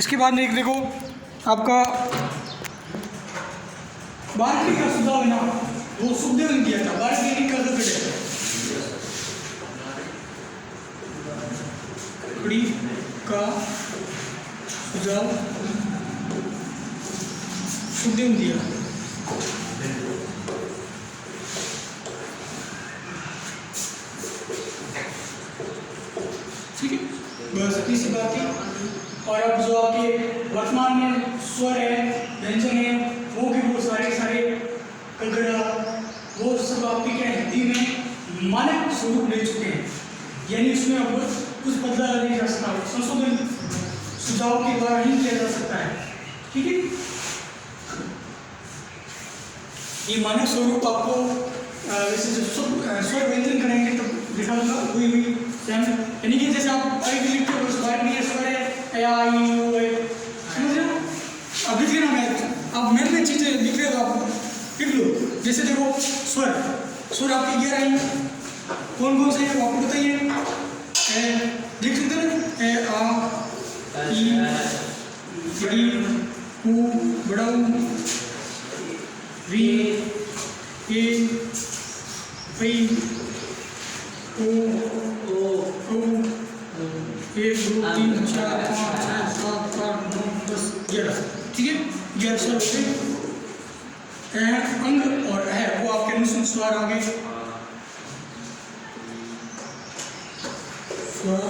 इसके बाद में देखो आपका बारहवीं का सुझाव है ना, वो सुखदेव ने दिया था। बारहवीं का कड़ी का सुझाव सुखदेव ने दिया। ठीक है, बस इतनी सी बात है। और अब जो आपके वर्तमान में स्वर है, व्यंजन है, वो भी वो सारे कगड़ा वो सब आपके क्या हिंदी में मानक स्वरूप ले चुके हैं, यानी उसमें अब कुछ बदला नहीं जा सकता, संशोधन सुझाव के द्वारा ही किया जा सकता है। ठीक है, ये मानक स्वरूप आपको वैसे जो स्वर व्यंजन करेंगे तो दिखा दूंगा हुई यानी कि जैसे आप आई भी लिखते हो उस बार में ये स्वर है या आई ओ है, समझ रहे हो? अब लिख लेना, मैं आप मेन में चीज़ें लिख रहे हो, आप लिख लो। जैसे देखो स्वर आपके 11 आई, कौन से हैं वो आपको बताइए। देख सकते हैं ए आ ई बड़ी ऊ बड़ा ऊ वी ए आई ओ 1 2 3 4 5 6 7 8 9 10 11। ठीक है, 11 स्वर होते हैं। अंग और है वो आपके अनुसार स्वर आगे स्वर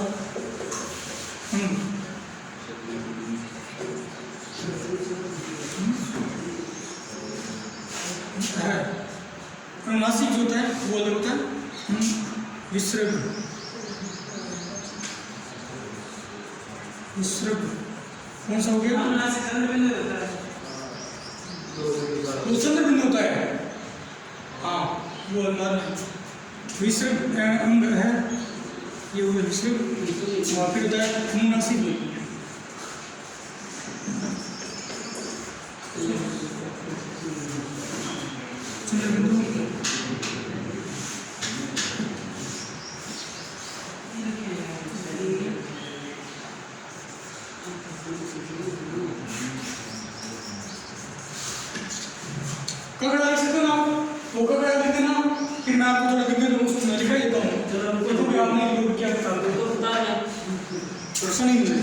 है। अनुनासिक जो होता है वो अलग होता है। विसर्ग कौन सा हो गया? वो चंद्र बिंदु होता है, हाँ वो विसर्ग अंग है, ये हो गया विसर्ग। और फिर होता है अनुनासिक, चंद्र बिंदु। कगड़ा लिख सकते हो ना, वो कगड़ा लिख देना, फिर मैं आपको थोड़ा दिक्कत दूँ उसको मैं दिखा देता हूँ। चलो तो भी आपने लोग क्या बता दो तो बता दें, प्रश्न नहीं मिले।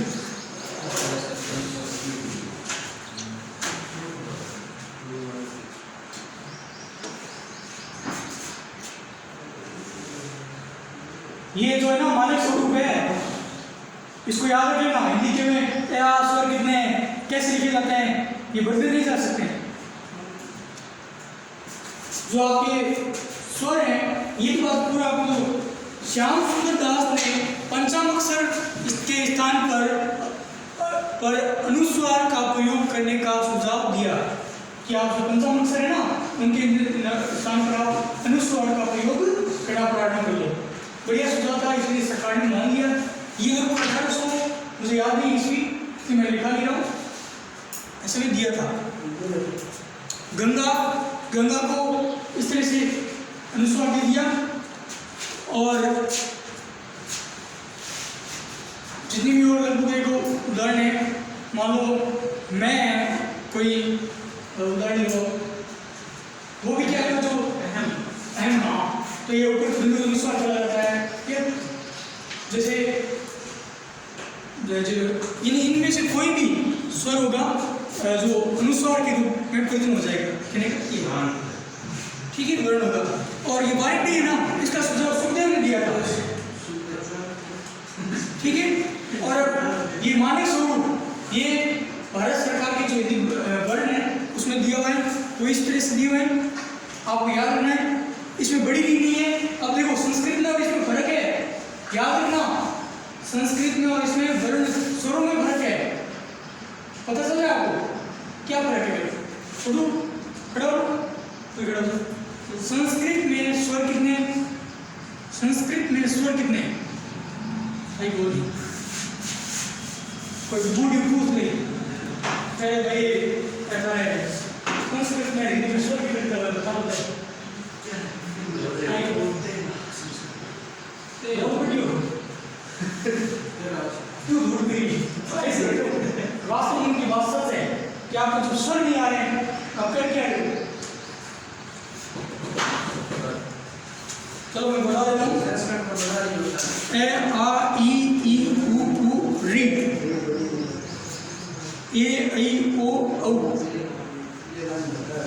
ये जो है ना मानक स्वरूप है, इसको याद रख लेना। हिंदी के में स्वर कितने हैं, कैसे लिखे जाते हैं, ये बदले नहीं जा सकते। जो आपके स्वर हैं, ये तो बात पूरा आपको श्याम सुंदर दास ने पंचमाक्षर के स्थान पर अनुस्वार का प्रयोग करने का सुझाव दिया कि आप जो पंचमाक्षर है ना, उनके स्थान पर आप अनुस्वार का प्रयोग करना प्रारंभ कर लो। बढ़िया सुझाव था, इसलिए सरकार ने मान लिया। ये लगभग 1800 मुझे याद नहीं ईस्वी कि मैं लिखा नहीं रहा हूँ, ऐसे में दिया था। गंगा को इस तरह से अनुस्वार दे दिया। और जितनी भी और लगभग एक उदाहरण है, मान लो मैं कोई उदाहरण लो, वो भी क्या है जो अहम हाँ, तो ये ऊपर बिंदु अनुस्वार चला जाता है। ठीक, जैसे इनमें से कोई भी स्वर होगा जो अनुस्वार के रूप में परिवर्तन हो जाएगा, ठीक है, वर्ण होगा। और ये बारीक नहीं है ना, इसका सुझाव सुखदेव ने दिया था, ठीक है। और ये मानक स्वरूप ये भारत सरकार के जो हिंदी वर्ण है उसमें दिया हुआ है, वो इस तरह से दिए हुए हैं, आपको याद रखना है। इसमें बड़ी भी नहीं है। अब देखो संस्कृत में और इसमें फर्क है, याद रखना, संस्कृत में और इसमें वर्ण स्वरों में फर्क है। पता चल रहा है आपको क्या फर्क है? छोड़ो, खड़ा हो, कोई खड़ा हो। संस्कृत में स्वर कितने? संस्कृत में स्वर कितने? भाई बोलिए, कोई बूढ़ी पूछ ले भाई ऐसा है संस्कृत में हिंदी में स्वर कितने बताओ। क्यों दूर गई? वास्तव में उनकी बात सच है कि आपको जब स्वर नहीं आ रहे हैं आप कर क्या करें। चलो मैं बता देता हूँ। ए आ ई ई उ री, ए आई ओ औ,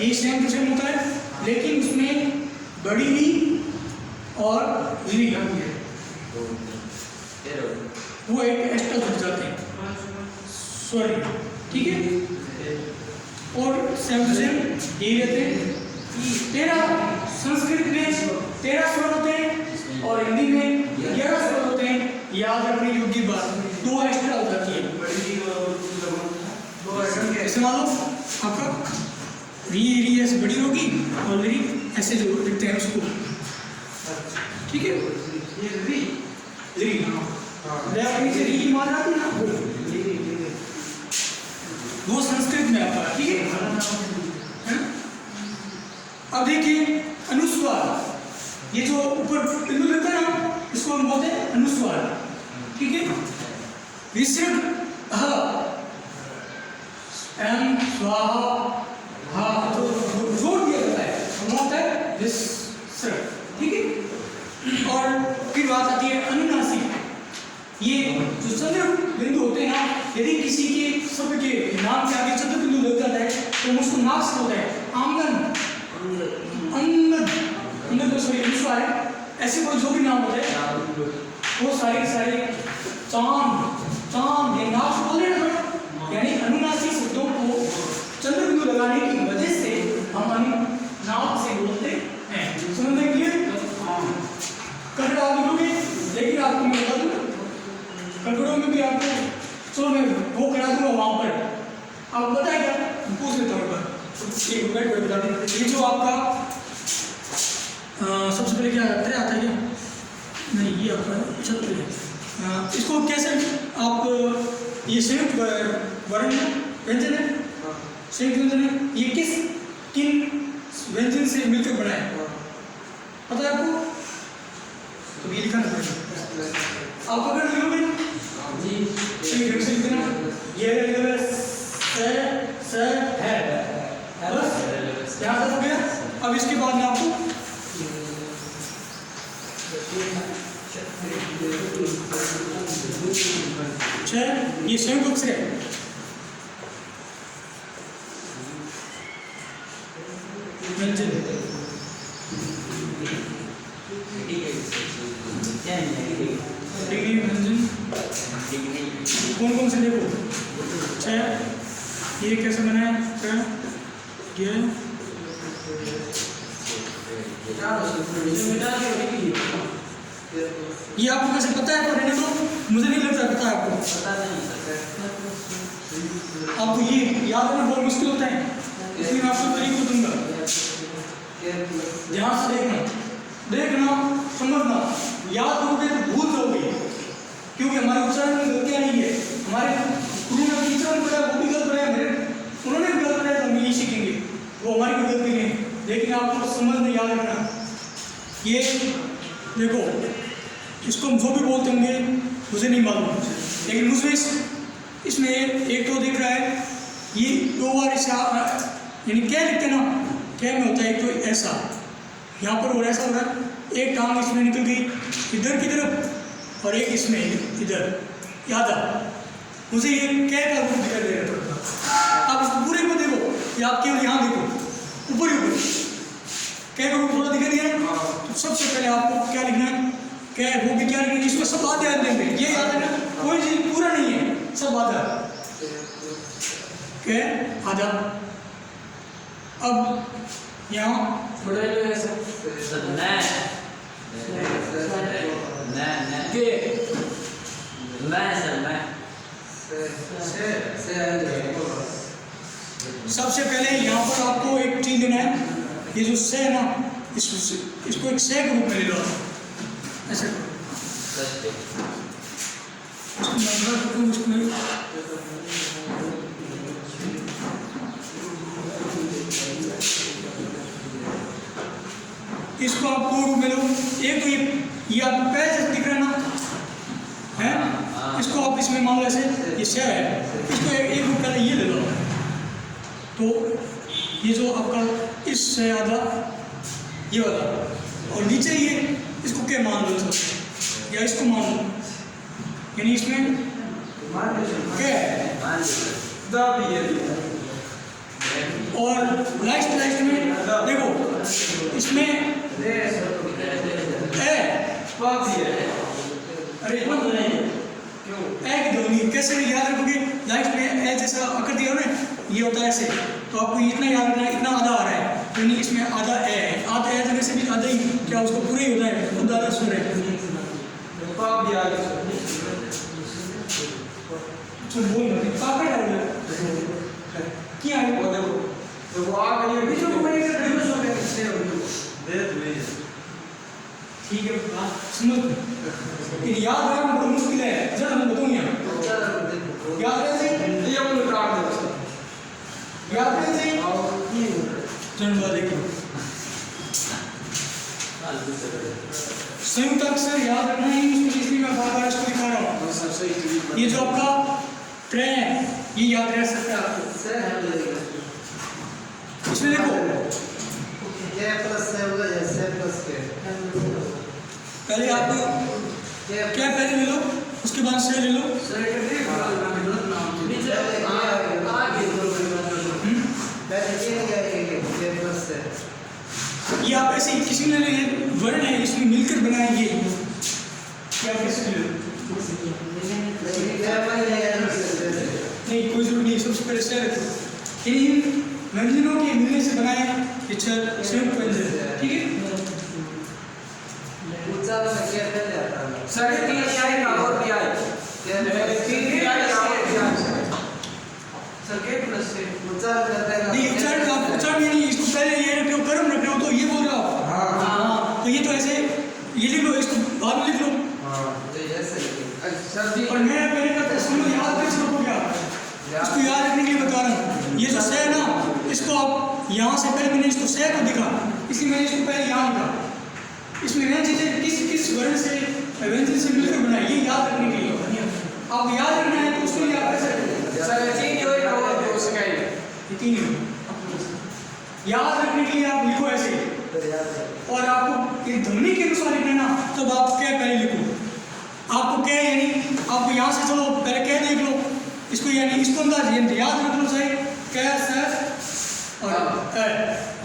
ये सेम टू सेम होता है, लेकिन उसमें बड़ी री और री वो एक एक्स्ट्रा जुड़ जाते हैं स्वर, ठीक है। और सेम टू सेम यही रहते हैं। 13 संस्कृत में 13 स्वर होते हैं और हिंदी में 11 स्वर होते हैं। याद रखने योग्य बात, 2 एक्स्ट्रा हो जाती है। ऐसे मान लो आपका री ऐसे बड़ी होगी और री ऐसे जो लिखते हैं उसको, ठीक है। री री की मात्रा आती है ना, वो संस्कृत में आता है, ठीक है। अब देखिए अनुस्वार, ये जो ऊपर बिंदु लगता है ना इसको हम बोलते हैं अनुस्वार, ठीक है। विसर्ग एम स्वाहा हा तो जोड़ दिया जाता है, हम होता है विसर्ग, ठीक है। और फिर बात आती है अनुनासिक। ये जो चंद्र बिंदु होते हैं ना, यदि किसी के शब्द के नाम के आगे चंद्र बिंदु लग जाता है तो उसको नाक से होता है आंगन अंगन तो सॉरी अनुस्वार है। ऐसे कोई जो भी नाम होता है वो सारे चांद ये नाक से बोल रहे हैं, यानी अनुनासिक शब्दों को चंद्र बिंदु लगाने की वजह से हम नाक से बोलते हैं। समझ में क्लियर? कटड़ा लिखोगे, लेकिन आपको मैं बता दूं कटड़ों में भी आपको चलो मैं वो करा दूंगा वहां पर, आप बताए क्या पूछ लेता हूँ एक मिनट बता दें। ये जो आपका सबसे पहले क्या आता है क्या नहीं, ये आपका छत्र है। इसको कैसे आप ये संयुक्त वर्ण व्यंजन है, संयुक्त व्यंजन है, ये किन व्यंजन से मिलकर बना है पता है आपको? तो ये लिखा पड़ेगा आप अगर लिखोगे ये है बस यहाँ तक हो गया। अब इसके बाद में आपको ये संयुक्त अक्षर है, व्यंजन व्यंजन कौन से देखो ये कैसे बना है ये आपको कैसे पता है? पर रहने दो, मुझे नहीं लगता पता है आपको। आपको ये याद करना बहुत मुश्किल होता है, इसलिए मैं आपको तरीका दूंगा। ध्यान से देखना समझना, याद करोगे तो भूल जाओगे, क्योंकि हमारे उच्चारण में गलतियां नहीं है। हमारे गुरु ने उच्चारण पढ़ा वो भी गलत पढ़ा, उन्होंने भी गलत पढ़ा, तो हम यही सीखेंगे, वो हमारी कोई गलती नहीं। लेकिन आपको समझ में याद रखना, ये देखो इसको हम जो भी बोलते होंगे मुझे नहीं मालूम, लेकिन मुझे इसमें एक तो दिख रहा है ये 2 बार ऐसा, यानी क्या लिखते हैं ना, क्या में होता है एक तो ऐसा यहाँ पर और ऐसा हो रहा है, एक टांग इसमें निकल गई इधर की तरफ और एक इसमें इधर, याद आ मुझे ये क्या का रूप दिखाई दे रहा है। आप इसको पूरे को देखो या आप केवल यहाँ देखो ऊपर ही ऊपर क्या का रूप थोड़ा दिखाई दिया ना, तो सबसे पहले आपको क्या लिखना है, क्या वो भी क्या लिखना है, इसमें सब बातें याद देंगे, ये याद है ना, कोई चीज पूरा नहीं है, सब आधा क्या आधा। अब यहाँ सबसे पहले यहाँ पर आपको एक चीज देना है, ये जो से है ना इसको एक से के रूप में ले लो ऐसे। इसको आप 2 रूप में लो, एक तो ये आपको पैर जैसे दिख रहा है ना है, इसको आप इसमें इसमें मान लो ऐसे ये शेयर है, इसको एक रूप पहले ये ले लो, तो ये जो आपका इससे आधा ये वाला, और नीचे ये इसको क्या मान लो या इसको मान लो, यानी इसमें क्या है और लास्ट में देखो इसमें अरे कैसे याद रखोगे, लास्ट में ए जैसा कर दिया ना, ये होता है ऐसे, तो आपको इतना याद रखना है, इतना आधा आ रहा है, यानी इसमें आधा ए है, आधा ए जगह से भी आधा ही क्या उसको पूरा ही होता है, खुद आधा सुर है। बोल क्या है वो देखो, तो वो आ गई बीच में कोई एक रिवर्स हो गया, इससे दे दे ठीक है। सुनो ये याद रखना बड़ा मुश्किल है, जरा मैं बताऊं याद रहे ये अपन काट दे, याद रहे चलो देखो संयुक्त अक्षर याद रखना है, इसलिए मैं बार-बार इसको दिखा रहा हूँ। ये जो आपका ट्रे है ये याद रह सकता है आपको, इसमें देखो पहले आप क्या पहले ले लो, उसके बाद से ले लो, ये आप ऐसे किसी ने वर्ण है इसमें मिलकर बनाएंगे, क्या कैसे ले लो नहीं कोई जरूरत नहीं, सबसे पहले से इन व्यंजनों के मिलने से बनाए ये संयुक्त व्यंजन, ठीक है। उच्चारण यानी इसको पहले ये रख लो, कर्म रख लो, तो ये बोल रहा हो, तो ये तो ऐसे ये लिख लो, इसको बाद में लिख लो, और मैं पहले कहता समझ याद कैसे रखोगे आप, इसको याद रखने के लिए बता रहा हूँ। ये जो सह ना, इसको आप यहाँ से पहले मैंने इसको सह को दिखा, इसलिए मैंने इसको पहले यहाँ लिखा, इसमें वह चीजें किस किस वर्ण से व्यंजन से मिलकर बनाई, ये याद रखने के लिए आप याद रखना है, तो उसको याद कैसे याद रखने के लिए आप लिखो ऐसे, और आपको ये ध्वनि के अनुसार लिखना ना, तब आप क्या पहले लिखो, आपको क्या यानी आपको यहाँ से चलो पहले क्या देख लो, इसको यानी इसको अंदाज याद रख लो सही क्या सर, और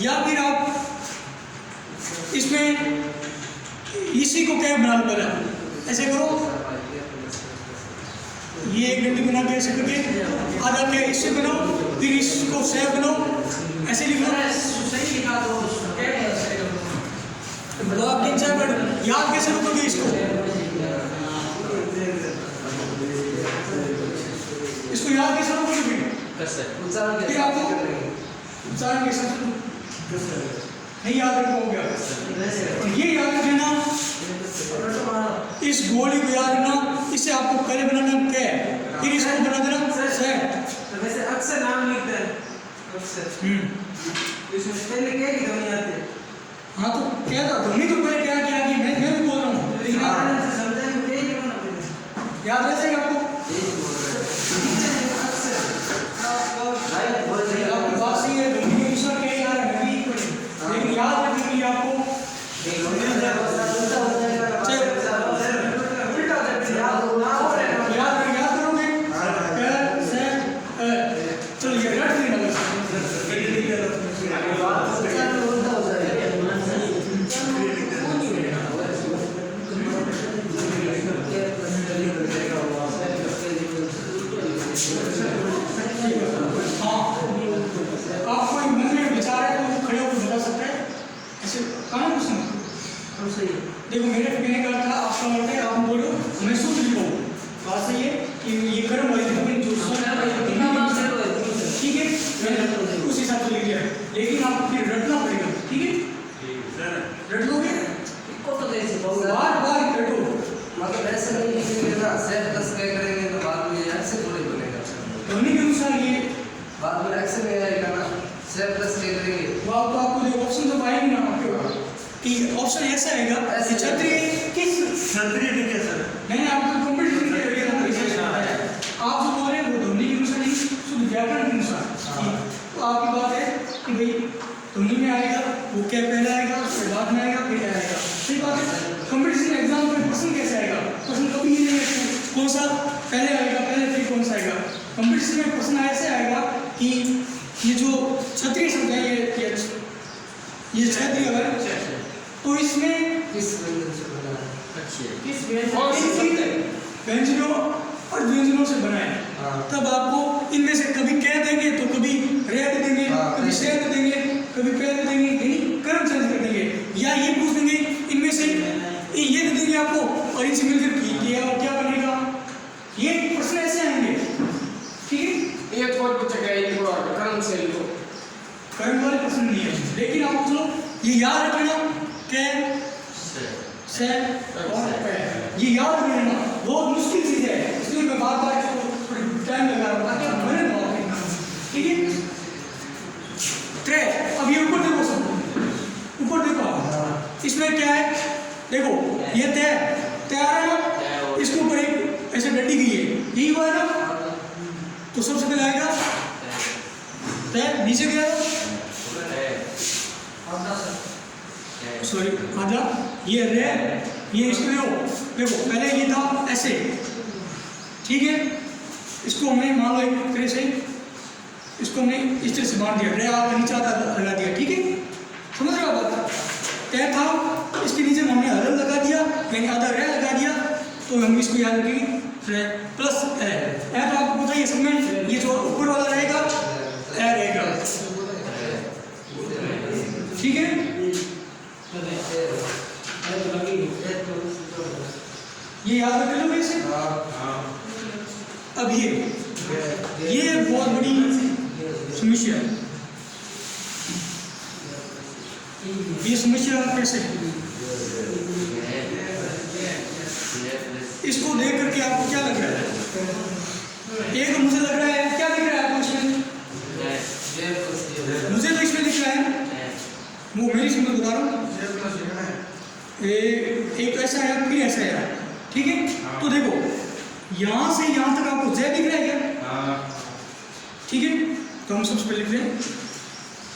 या फिर आप इसमें इसी को क्या बना लो, पहले ऐसे करो, ये एक डंडी बना के ऐसे करके आधा क्या इससे बनाओ, फिर इसको सह बनाओ, ऐसे लिखो, सही लिखा तो आप 3-4 बार याद कैसे रखोगे इसको, इसको याद कैसे रखोगे, फिर आपको उच्चारण कैसे नहीं याद रखोगे, और ये याद रखना, इस गोली को याद रखना, इससे आपको पहले बनाना क्या है, फिर इसको बना देना सह, वैसे अक्सर नाम लिखते हैं इसमें पहले क्या की ध्वनि आती है, हाँ तो क्या था ध्वनि तो पहले क्या किया कि मैं भी बोल रहा हूँ, लेकिन याद रह जाएगा आपको, आपकी बात सही है, ध्वनि के अनुसार क्या याद है, लेकिन याद रखने के लिए आपको देखो मेरे कहने का था आपका मतलब है, आप बोलो मैं शुद्ध लिखो, बात सही है कि ये कर्म वाली जो ठीक है, मैंने उस हिसाब से लिख दिया, लेकिन आपको फिर रटना पड़ेगा, ठीक है, रट लोगे बार बार रटो, मतलब ऐसे नहीं लिखेंगे ना, सेट प्लस क्या करेंगे तो बाद में ऐसे थोड़ी बनेगा, ध्वनि के अनुसार ये बाद में ऐसे में आएगा ना, सेट प्लस क्या करेंगे वो आपको जो ऑप्शन तो पाएंगे ना आपके कि ऑप्शन ऐसा आएगा, छतरी किस छतरी लिखे सर, नहीं आपको कंप्लीट लिखे क्या पहले आएगा, फिर बाद में आएगा, फिर आएगा। सही बात है। कंपटीशन एग्जाम में प्रश्न कैसे आएगा? प्रश्न कभी ये नहीं है कौन सा पहले आएगा, पहले फिर कौन सा आएगा। कंपटीशन में प्रश्न ऐसे आएगा कि ये जो क्षत्रिय शब्द है, ये क्षत्रिय है, तो इसमें किस व्यंजन से बना है? किस व्यंजनों और व्यंजनों से बना है। तब आपको इनमें से कभी कह देंगे तो कभी रे दे देंगे, कभी से दे देंगे, कभी पे दे देंगे, यानी कर्म चेंज कर देंगे। या ये पूछ देंगे इनमें से ये दे देंगे आपको और इनसे मिलकर क्या बनेगा। ये प्रश्न ऐसे आएंगे, ठीक है। ये थोड़ा पूछेगा इनको कर्म से लिखो, कर्म वाले प्रश्न नहीं है। लेकिन आप चलो ये याद रखना के से और पे, ये याद रखना बहुत मुश्किल चीज है, इसलिए मैं बार-बार इसको टाइम लगा रहा हूँ ताकि आप मेहनत ना करें, ठीक है। त्रे, अब ये ऊपर देखो, सब ऊपर देखो आप, इसमें क्या है देखो, ये तैयार है ना, इसके ऊपर एक ऐसे डंडी गई है, यही हुआ है ना, तो सबसे पहले आएगा तय, नीचे गया सॉरी आधा, ये रे, ये इसको देखो पहले ये था ऐसे, ठीक है। इसको हमने मान लो एक तरह से, इसको हमने इस तरह से बांध दिया, रे आगे नीचे आधा लगा दिया, ठीक है। समझ रहे हो बात? तय था, इसके नीचे हमने हर लगा दिया, यानी आधा रे लगा दिया, तो हम इसको याद रखेंगे रे प्लस ए। तो आपको पता है इसमें ये जो ऊपर वाला रहेगा ए रहेगा, ठीक है। ये याद रख लो वैसे। अब ये बहुत बड़ी समस्या है। ये समस्या कैसे, इसको देख करके आपको क्या लग रहा है? एक मुझे लग रहा है, क्या दिख रहा है आपको इसमें? मुझे तो इसमें दिख रहा है, वो मेरी समझ बता रहा हूँ, एक ऐसा है फिर ऐसा है, ठीक है। तो देखो यहाँ से यहाँ तक आपको जय दिख रहा है क्या? ठीक है, तो हम सबसे पहले लिख रहे हैं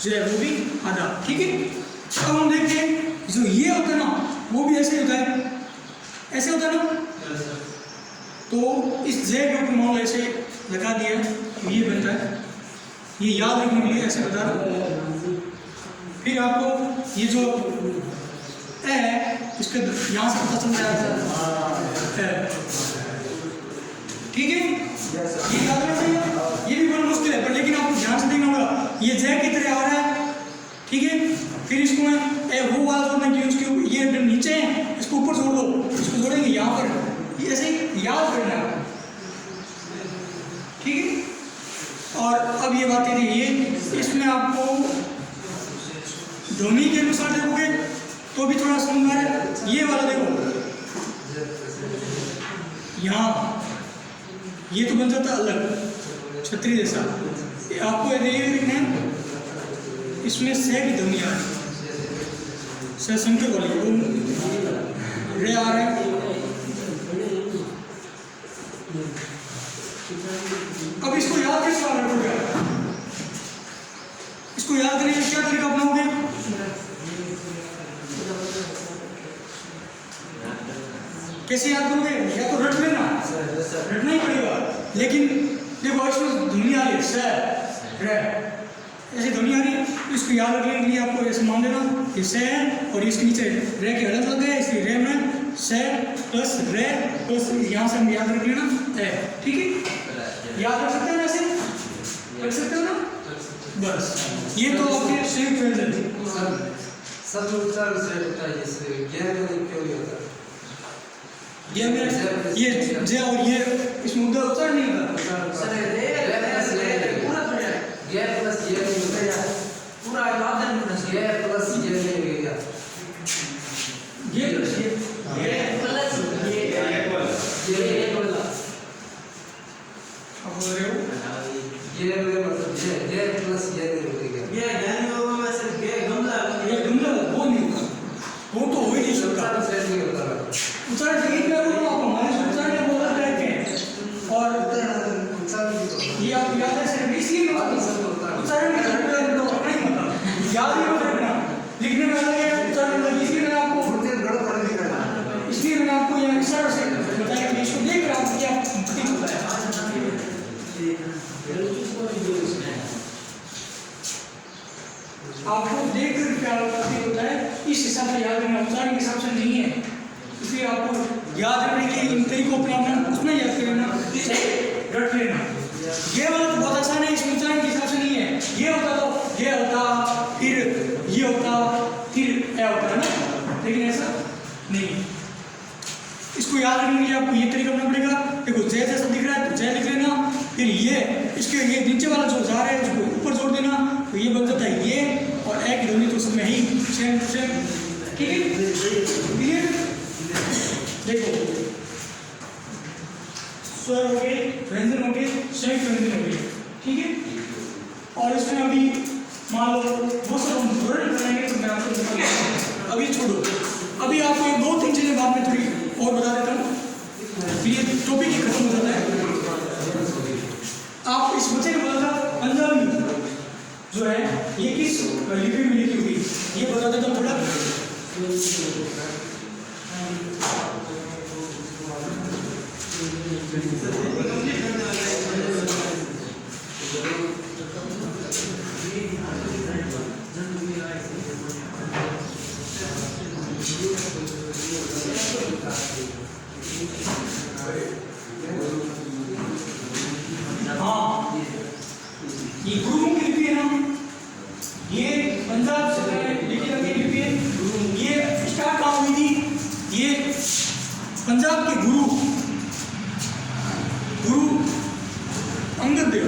जय, वो भी आधा, ठीक है। अब हम देखते हैं जो ये होता है ना, वो भी ऐसे होता है, ऐसे होता है ना। तो इस जय के ऊपर मान लो ऐसे लगा दिया, ये बनता है, ये याद रखने के लिए ऐसे बता रहा हूँ। फिर आपको ये जो है इसके यहाँ से पता चल जाएगा, ठीक है। ये याद रखिएगा, ये भी बहुत मुश्किल है, पर लेकिन आपको ध्यान से देखना होगा। ये जय की तरह आ रहा है, ठीक है। फिर इसको मैं वो वाला जोड़ने के लिए उसके ये नीचे है, इसको ऊपर जोड़ दो, इसको जोड़ेंगे यहाँ पर, ऐसे याद करना है, ठीक है। और अब ये बात है, ये इसमें आपको ध्वनि के अनुसार देखोगे तो भी थोड़ा समझ में आ रहा है। ये वाला देखो यहाँ, ये तो बन जाता अलग छतरी जैसा। आपको ये देखना है, इसमें से की ध्वनि आ रही है, से संख्या वाली रे आ रहा है। अब इसको याद कैसे रखोगे? इसको याद करने का क्या तरीका अपनाओगे? कैसे याद करोगे? या तो रट लेना, रटना ही पड़ेगा। लेकिन देखो इसमें ध्वनि आ रही है, से रे, ऐसे ध्वनि आ रही है, तो इसको याद रखने के लिए आपको ऐसे मान लेना, ये से है और इसके नीचे रे के अलग लग गए, इसलिए रे में से प्लस रे प्लस यहाँ से हम याद रख लेना है, ठीक है। याद रख सकते हैं ना, ऐसे रख सकते हो ना, बस। ये तो आपके संयुक्त व्यंजन थे। सब उच्चारण से होता है, जैसे ज्ञान क्यों नहीं होता? ये जे और ये इसमें उधर उच्चारण नहीं होता, ये प्लस ये नहीं होता, पूरा याद नहीं, ये प्लस ये नहीं होगा, ये प्लस ये प्लस ये अब बोल रहे हो ये मतलब ये प्लस ये नहीं होगा। ये ज्ञानियों में से गमला वो नहीं होगा, वो तो हो ही नहीं सकता। उच्चारण से नहीं होता, उच्चारण ठीक है, वो आप हमारे उच्चारण बोल रहे हैं। और ये आप याद है सिर्फ इसी में उच्चारण का नहीं होता, याद ही होता है। लिखने में अलग है, उच्चारण अलग है। इसलिए मैंने आपको यहाँ इशारों से बताया कि इसको देख रहा हूँ क्या प्रतीत होता है। आपको देख कर क्या प्रतीत होता है, इस हिसाब से याद रखना, उच्चारण के हिसाब से नहीं है। इसलिए आपको याद रखने के इन तरीकों को अपना उतना याद कर लेना, रट लेना। ये वाला तो बहुत आसान है, इसमें उच्चारण के हिसाब से नहीं है। ये होता तो ये होता, फिर ये होता, फिर ए होता है ना, लेकिन ऐसा नहीं। इसको याद रखने के लिए आपको ये तरीका करना पड़ेगा। देखो जय जैसा दिख रहा है तो जय लिख लेना, फिर ये इसके ये नीचे वाला जो जा रहा है उसको ऊपर जोड़ देना, तो ये बन जाता है ये, और ए की ध्वनि तो उसमें ही सेम सेम। ठीक है, क्लियर? देखो स्वर हो गए, व्यंजन हो गए, संयुक्त व्यंजन हो गए। ठीक है, और इसमें अभी मान लो वो सब हम वर्णन करेंगे तो मैं आपको बताऊंगा। अभी छोड़ो, अभी आपको ये 2-3 चीजें बाद में थोड़ी और बता देता हूँ, फिर ये टॉपिक ही खत्म हो जाता है। आप इस बच्चे को बोला था पंजाबी जो है ये किस लिपि में लिखी हुई, ये बता देता हूँ थोड़ा। हाँ, ये गुरुमुखी लिपि है ना, ये पंजाब से लिखी गई लिपि है। ये स्टार्ट कहाँ हुई थी? ये पंजाब के गुरु अंगद देव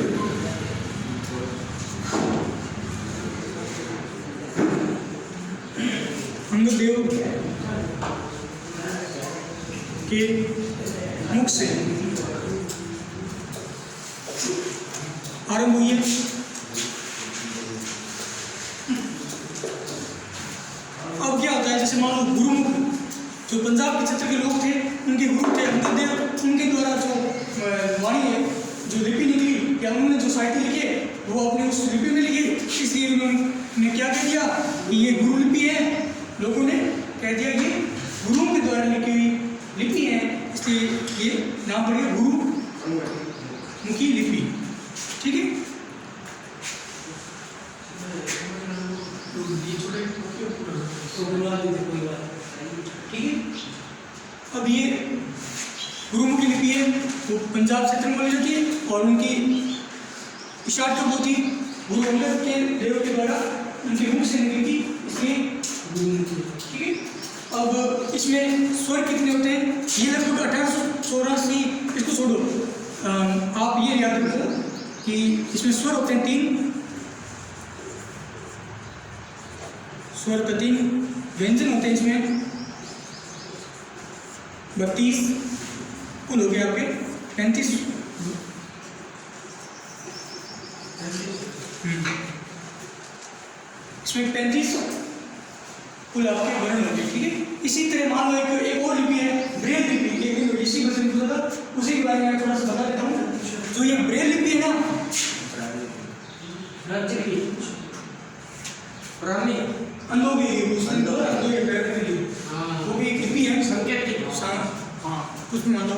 के मुख से आरंभ हुई है। अब क्या होता है, जैसे मान लो गुरुमुख जो पंजाब के क्षेत्र के लोग थे, उनके गुरु थे अंगद देव, उनके द्वारा जो वाणी है, जो लिपि निकली या उन्होंने जो साहित्य लिखे वो अपने उस लिपि में लिखे। इसलिए उन्होंने क्या कह दिया कि ये गुरु लिपि है, लोगों ने कह दिया कि गुरुओं के द्वारा लिखी हुई लिपि है, इसलिए ये नाम पड़ गया गुरुमुखी लिपि। ठीक है, ठीक है। अब ये गुरुमुखी लिपि है तो पंजाब क्षेत्र में बोली जाती है, और उनकी इशारत कब होती? गुरु अंगद के देव के द्वारा उनके मुख से निकली थी, इसलिए गुरुमुखी। ठीक है, अब इसमें स्वर कितने होते हैं? ये लगभग 1884, इसको छोड़ो, आप ये याद रखो कि इसमें स्वर होते हैं 3, स्वर का 3, व्यंजन होते हैं इसमें 32, कुल हो गए आपके 35। इसमें 35 कुल आपके वर्ण हो गए। ठीक है, इसी तरह मान लो एक और लिपि है ब्रेल लिपि, एक इसी वर्ष में था, उसी के बारे में मैं थोड़ा सा बता देता हूँ। जो ये ब्रेल लिपि है ना, वो भी एक लिपि है, संकेत की। हाँ, कुछ भी मान लो।